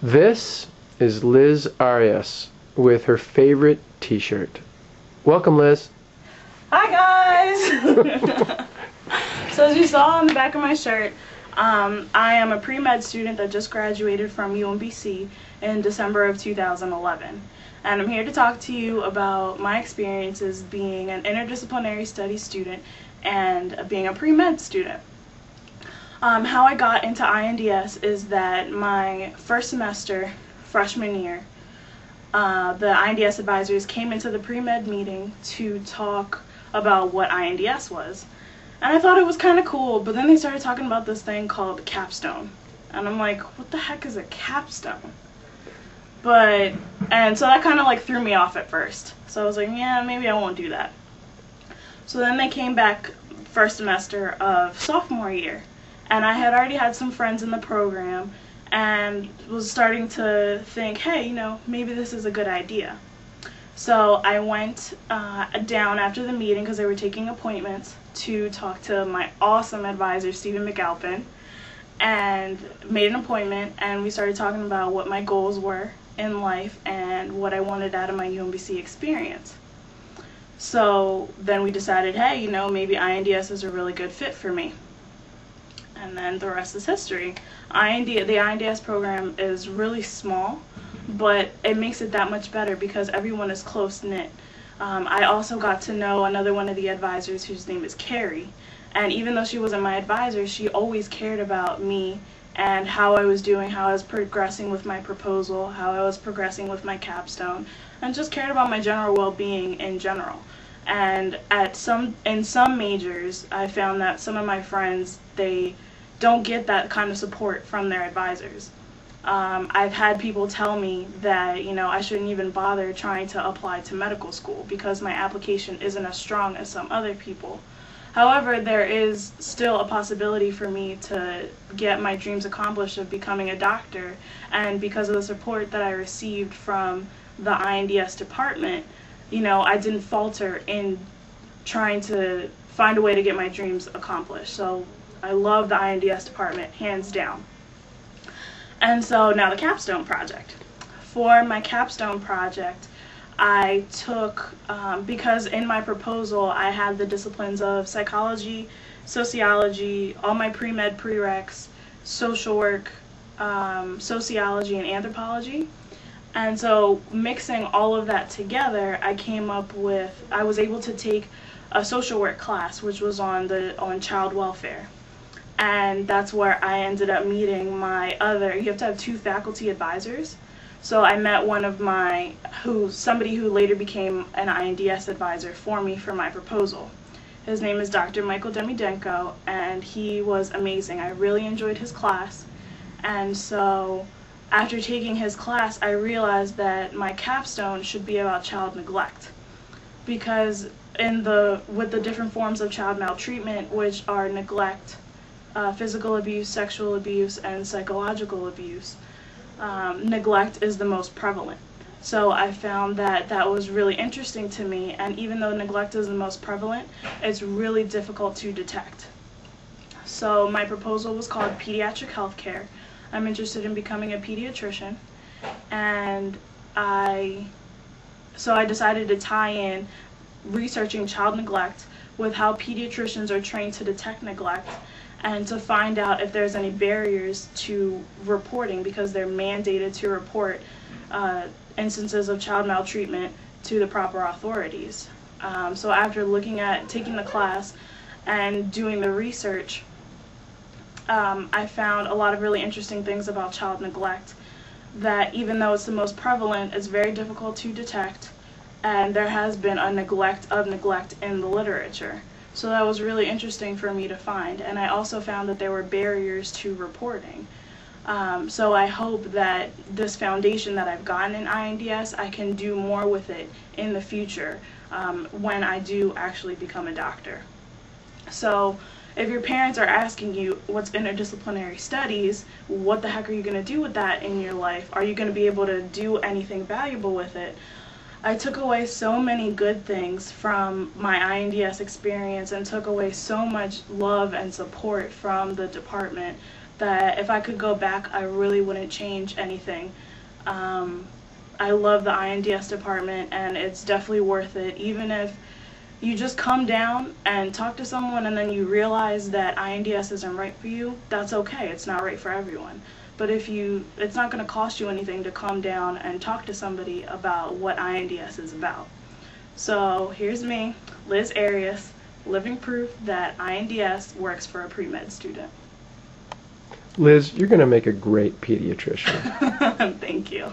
This is Liz Arias with her favorite t-shirt. Welcome, Liz. Hi guys! So as you saw on the back of my shirt, I am a pre-med student that just graduated from UMBC in December of 2011. And I'm here to talk to you about my experiences being an interdisciplinary studies student and being a pre-med student. How I got into INDS is that my first semester, freshman year, the INDS advisors came into the pre-med meeting to talk about what INDS was. And I thought it was kind of cool, but then they started talking about this thing called capstone. And I'm like, what the heck is a capstone? And so that kind of like threw me off at first. So I was like, yeah, maybe I won't do that. So then they came back first semester of sophomore year. And I had already had some friends in the program and was starting to think, hey, maybe this is a good idea. So I went down after the meeting because they were taking appointments to talk to my awesome advisor, Stephen McAlpin, and made an appointment, and we started talking about what my goals were in life and what I wanted out of my UMBC experience. So then we decided, hey, maybe INDS is a really good fit for me. And then the rest is history. The INDS program is really small, but it makes it that much better because everyone is close-knit. I also got to know another one of the advisors whose name is Carrie. And even though she wasn't my advisor, she always cared about me and how I was doing, how I was progressing with my proposal, how I was progressing with my capstone, and just cared about my general well-being in general. And in some majors, I found that some of my friends, they don't get that kind of support from their advisors. I've had people tell me that, I shouldn't even bother trying to apply to medical school because my application isn't as strong as some other people. However, there is still a possibility for me to get my dreams accomplished of becoming a doctor, and because of the support that I received from the INDS department, I didn't falter in trying to find a way to get my dreams accomplished. So I love the INDS department, hands down. And so now the capstone project. For my capstone project, I took, because in my proposal I had the disciplines of psychology, sociology, all my pre-med prereqs, social work, sociology, and anthropology. And so mixing all of that together, I was able to take a social work class, which was on child welfare. And that's where I ended up meeting you have to have two faculty advisors. So I met somebody who later became an INDS advisor for me for my proposal. His name is Dr. Michael Demidenko, and he was amazing. I really enjoyed his class. And so after taking his class, I realized that my capstone should be about child neglect. Because with the different forms of child maltreatment, which are neglect, physical abuse, sexual abuse, and psychological abuse, neglect is the most prevalent. So I found that that was really interesting to me, and even though neglect is the most prevalent, it's really difficult to detect. So my proposal was called Pediatric Health Care. I'm interested in becoming a pediatrician, and so I decided to tie in researching child neglect with how pediatricians are trained to detect neglect, and to find out if there's any barriers to reporting, because they're mandated to report instances of child maltreatment to the proper authorities. So after taking the class and doing the research, I found a lot of really interesting things about child neglect, that even though it's the most prevalent, it's very difficult to detect, and there has been a neglect of neglect in the literature. So that was really interesting for me to find, and I also found that there were barriers to reporting. So I hope that this foundation that I've gotten in INDS, I can do more with it in the future when I do actually become a doctor. So if your parents are asking you what's interdisciplinary studies, what the heck are you going to do with that in your life? Are you going to be able to do anything valuable with it? I took away so many good things from my INDS experience and took away so much love and support from the department that if I could go back, I really wouldn't change anything. I love the INDS department, and it's definitely worth it. Even if you just come down and talk to someone and then you realize that INDS isn't right for you, that's okay. It's not right for everyone. But it's not going to cost you anything to come down and talk to somebody about what INDS is about. So here's me, Liz Arias, living proof that INDS works for a pre-med student. Liz, you're going to make a great pediatrician. Thank you.